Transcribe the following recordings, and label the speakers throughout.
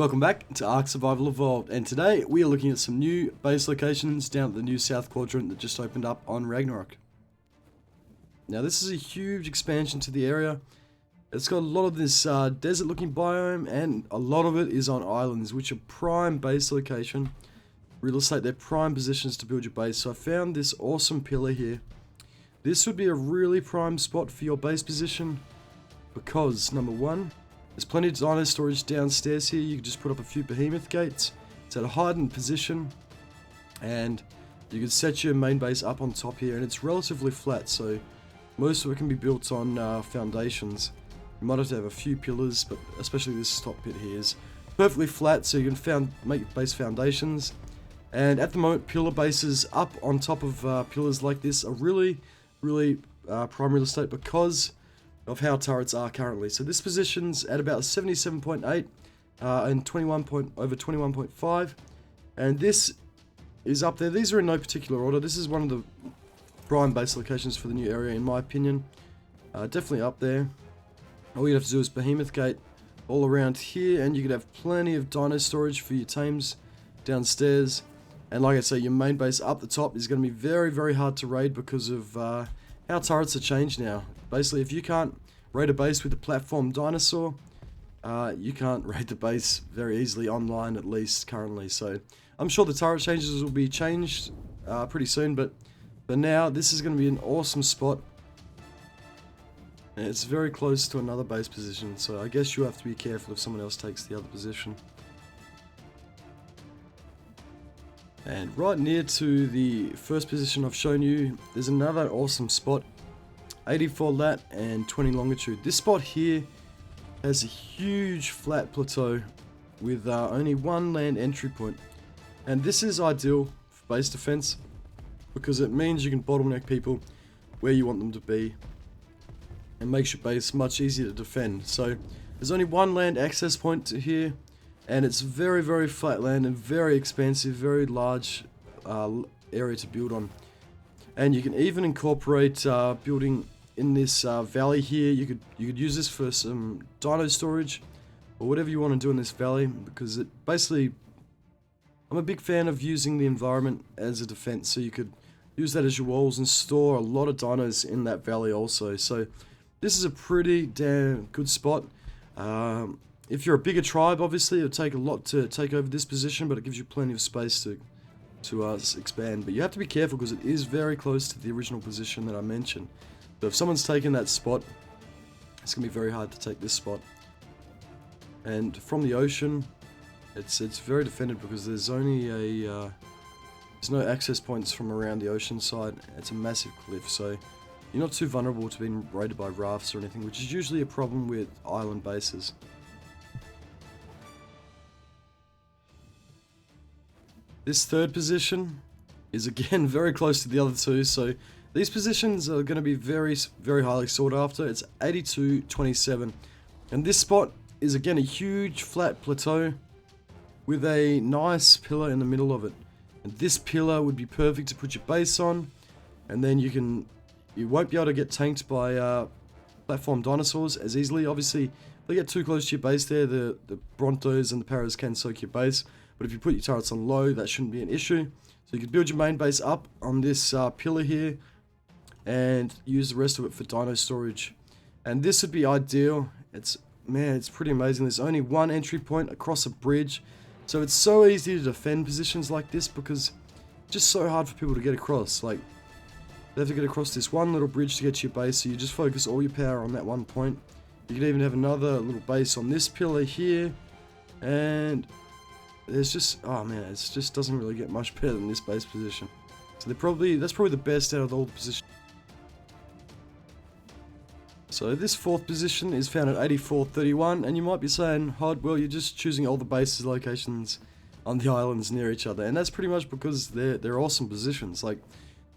Speaker 1: Welcome back to Ark Survival Evolved, and today we are looking at some new base locations down at the new South Quadrant that just opened up on Ragnarok. Now this is a huge expansion to the area. It's got a lot of this desert looking biome, and a lot of it is on islands, which are prime base location. Real estate, they're prime positions to build your base. So I found this awesome pillar here. This would be a really prime spot for your base position because, number one, there's plenty of dino storage downstairs here. You can just put up a few behemoth gates. It's at a heightened position, and you can set your main base up on top here, and it's relatively flat, so most of it can be built on foundations. You might have to have a few pillars, but especially this top bit here is perfectly flat, so you can make base foundations. And at the moment, pillar bases up on top of pillars like this are really prime real estate because of how turrets are currently. So this position's at about 77.8 and over 21.5, and this is up there. These are in no particular order. This is one of the prime base locations for the new area, in my opinion. Definitely up there. All you have to do is behemoth gate all around here, and you could have plenty of dino storage for your tames downstairs. And like I say, your main base up the top is going to be very hard to raid because of how turrets are changed now. Basically, if you can't raid a base with a platform dinosaur, you can't raid the base very easily online, at least currently. So I'm sure the turret changes will be changed pretty soon, but for now, this is going to be an awesome spot. And it's very close to another base position, so I guess you have to be careful if someone else takes the other position. And right near to the first position I've shown you, there's another awesome spot. 84 lat and 20 longitude. This spot here has a huge flat plateau with only one land entry point. And this is ideal for base defense because it means you can bottleneck people where you want them to be and makes your base much easier to defend. So there's only one land access point to here, and it's very flat land and very expansive, very large area to build on. And you can even incorporate building in this valley here. You could use this for some dino storage or whatever you want to do in this valley, because it basically, I'm a big fan of using the environment as a defense. So you could use that as your walls and store a lot of dinos in that valley also. So this is a pretty damn good spot. If you're a bigger tribe, obviously it'll take a lot to take over this position, but it gives you plenty of space to expand. But you have to be careful because it is very close to the original position that I mentioned. So if someone's taken that spot, it's going to be very hard to take this spot. And from the ocean, it's very defended because there's only there's no access points from around the ocean side. It's a massive cliff, so you're not too vulnerable to being raided by rafts or anything, which is usually a problem with island bases. This third position is again very close to the other two, so these positions are going to be very highly sought after. It's 82-27, and this spot is again a huge flat plateau with a nice pillar in the middle of it. And this pillar would be perfect to put your base on, and then you won't be able to get tanked by platform dinosaurs as easily. Obviously, if they get too close to your base there, the Brontos and the Paras can soak your base. But if you put your turrets on low, that shouldn't be an issue. So you can build your main base up on this pillar here and use the rest of it for dino storage. And this would be ideal. It's pretty amazing. There's only one entry point across a bridge. So it's so easy to defend positions like this because it's just so hard for people to get across. Like, they have to get across this one little bridge to get to your base, so you just focus all your power on that one point. You could even have another little base on this pillar here, and there's just, oh man, it just doesn't really get much better than this base position. So that's probably the best out of all the positions. So this fourth position is found at 84-31, and you might be saying, H.O.D, well, you're just choosing all the bases locations on the islands near each other, and that's pretty much because they're awesome positions. Like,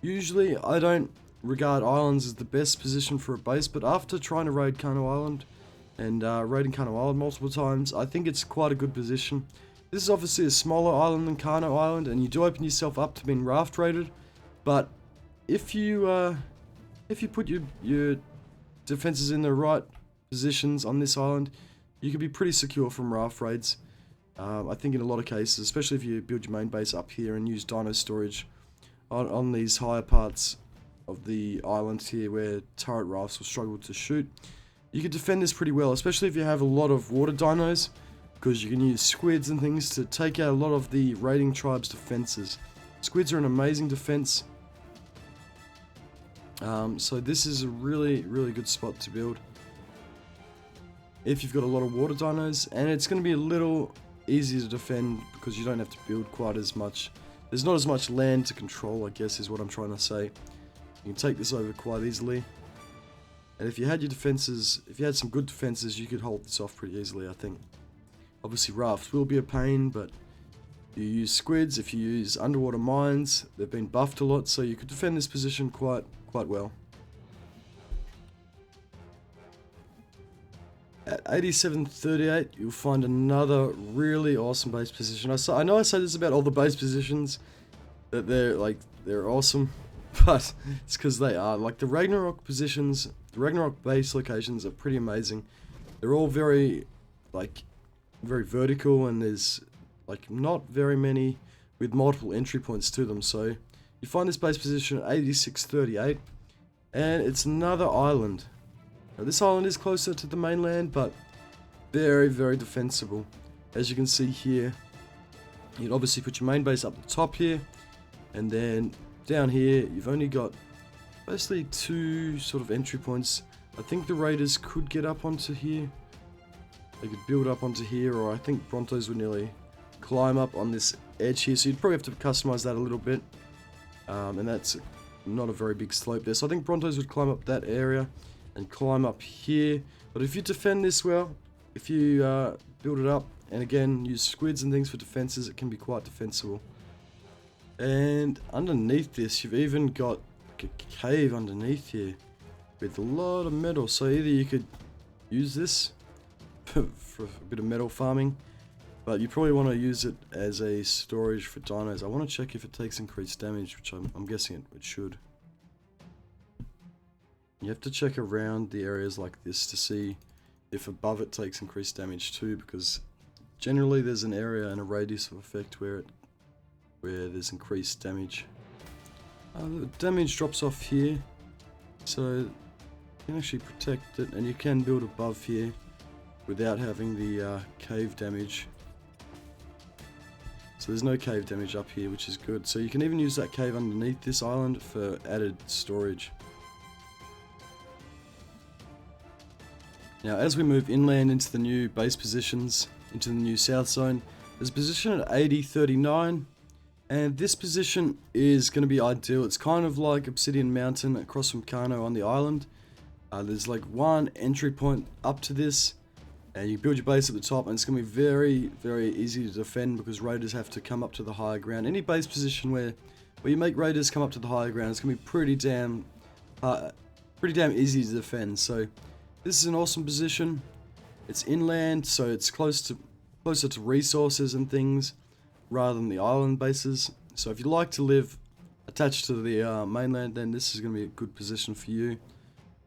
Speaker 1: usually I don't regard islands as the best position for a base, but after trying to raid Kano Island and raiding Kano Island multiple times, I think it's quite a good position. This is obviously a smaller island than Kano Island, and you do open yourself up to being raft raided, but if you put your defenses in the right positions on this island, you can be pretty secure from raft raids. I think in a lot of cases, especially if you build your main base up here and use dino storage on these higher parts of the island here where turret rafts will struggle to shoot, you can defend this pretty well, especially if you have a lot of water dinos, because you can use squids and things to take out a lot of the raiding tribes' defenses. Squids are an amazing defense, so this is a really good spot to build if you've got a lot of water dinos, and it's going to be a little easier to defend because you don't have to build quite as much. There's not as much land to control, I guess is what I'm trying to say. You can take this over quite easily, and if you had your defenses, if you had some good defenses, you could hold this off pretty easily, I think. Obviously rafts will be a pain, but you use squids, if you use underwater mines, they've been buffed a lot, so you could defend this position quite well. At 8738, you'll find another really awesome base position. I know I say this about all the base positions, that they're awesome, but it's because they are. Like the Ragnarok positions, the Ragnarok base locations are pretty amazing. They're all very vertical, and there's like not very many with multiple entry points to them. So you find this base position at 8638, and it's another island. Now, this island is closer to the mainland, but very defensible. As you can see here, you'd obviously put your main base up the top here, and then down here you've only got basically two sort of entry points. I think the raiders could get up onto here. They could build up onto here, or I think Brontos would nearly climb up on this edge here, so you'd probably have to customize that a little bit, and that's not a very big slope there, so I think Brontos would climb up that area and climb up here. But if you defend this well, if you build it up, and again use squids and things for defenses, it can be quite defensible. And underneath this, you've even got like a cave underneath here with a lot of metal, so either you could use this for a bit of metal farming, but you probably want to use it as a storage for dinos. I want to check if it takes increased damage, which I'm guessing it should. You have to check around the areas like this to see if above it takes increased damage too, because generally there's an area and a radius of effect where there's increased damage. The damage drops off here, so you can actually protect it, and you can build above here without having the cave damage. So there's no cave damage up here, which is good. So you can even use that cave underneath this island for added storage. Now, as we move inland into the new base positions, into the new south zone, there's a position at 8039, and this position is going to be ideal. It's kind of like Obsidian Mountain across from Kano on the island. There's like one entry point up to this, and you build your base at the top, and it's going to be very easy to defend because raiders have to come up to the higher ground. Any base position where you make raiders come up to the higher ground, it's going to be pretty damn easy to defend. So this is an awesome position. It's inland, so it's closer to resources and things rather than the island bases. So if you like to live attached to the mainland, then this is going to be a good position for you.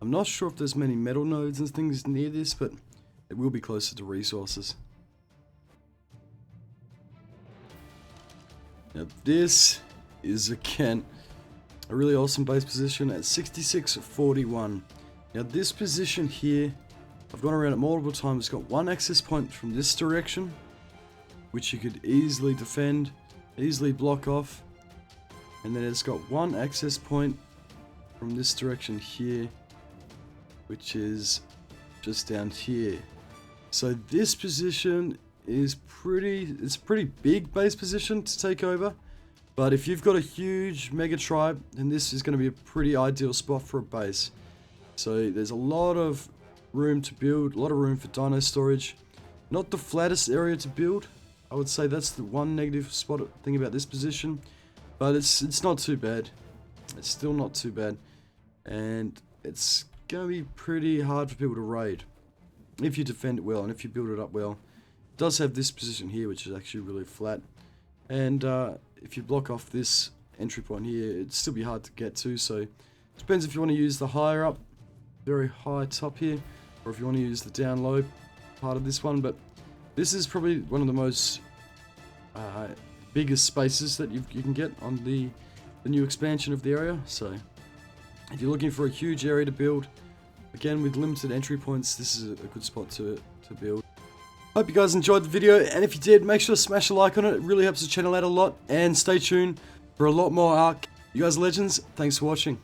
Speaker 1: I'm not sure if there's many metal nodes and things near this, but it will be closer to resources. Now this is again a really awesome base position at 6641. Now this position here, I've gone around it multiple times. It's got one access point from this direction, which you could easily defend, easily block off. And then it's got one access point from this direction here, which is just down here. So this position is it's a pretty big base position to take over. But if you've got a huge mega tribe, then this is going to be a pretty ideal spot for a base. So there's a lot of room to build, a lot of room for dino storage. Not the flattest area to build. I would say that's the one negative thing about this position. But it's not too bad. It's still not too bad. And it's going to be pretty hard for people to raid if you defend it well and if you build it up well. It does have this position here, which is actually really flat. And if you block off this entry point here, it'd still be hard to get to. So it depends if you want to use the higher up, very high top here, or if you want to use the down low part of this one. But This is probably one of the most biggest spaces that you can get on the new expansion of the area. So if you're looking for a huge area to build, again with limited entry points, this is a good spot to build. Hope you guys enjoyed the video, and if you did, make sure to smash a like on it. It really helps the channel out a lot, and stay tuned for a lot more Ark. You guys are legends. Thanks for watching.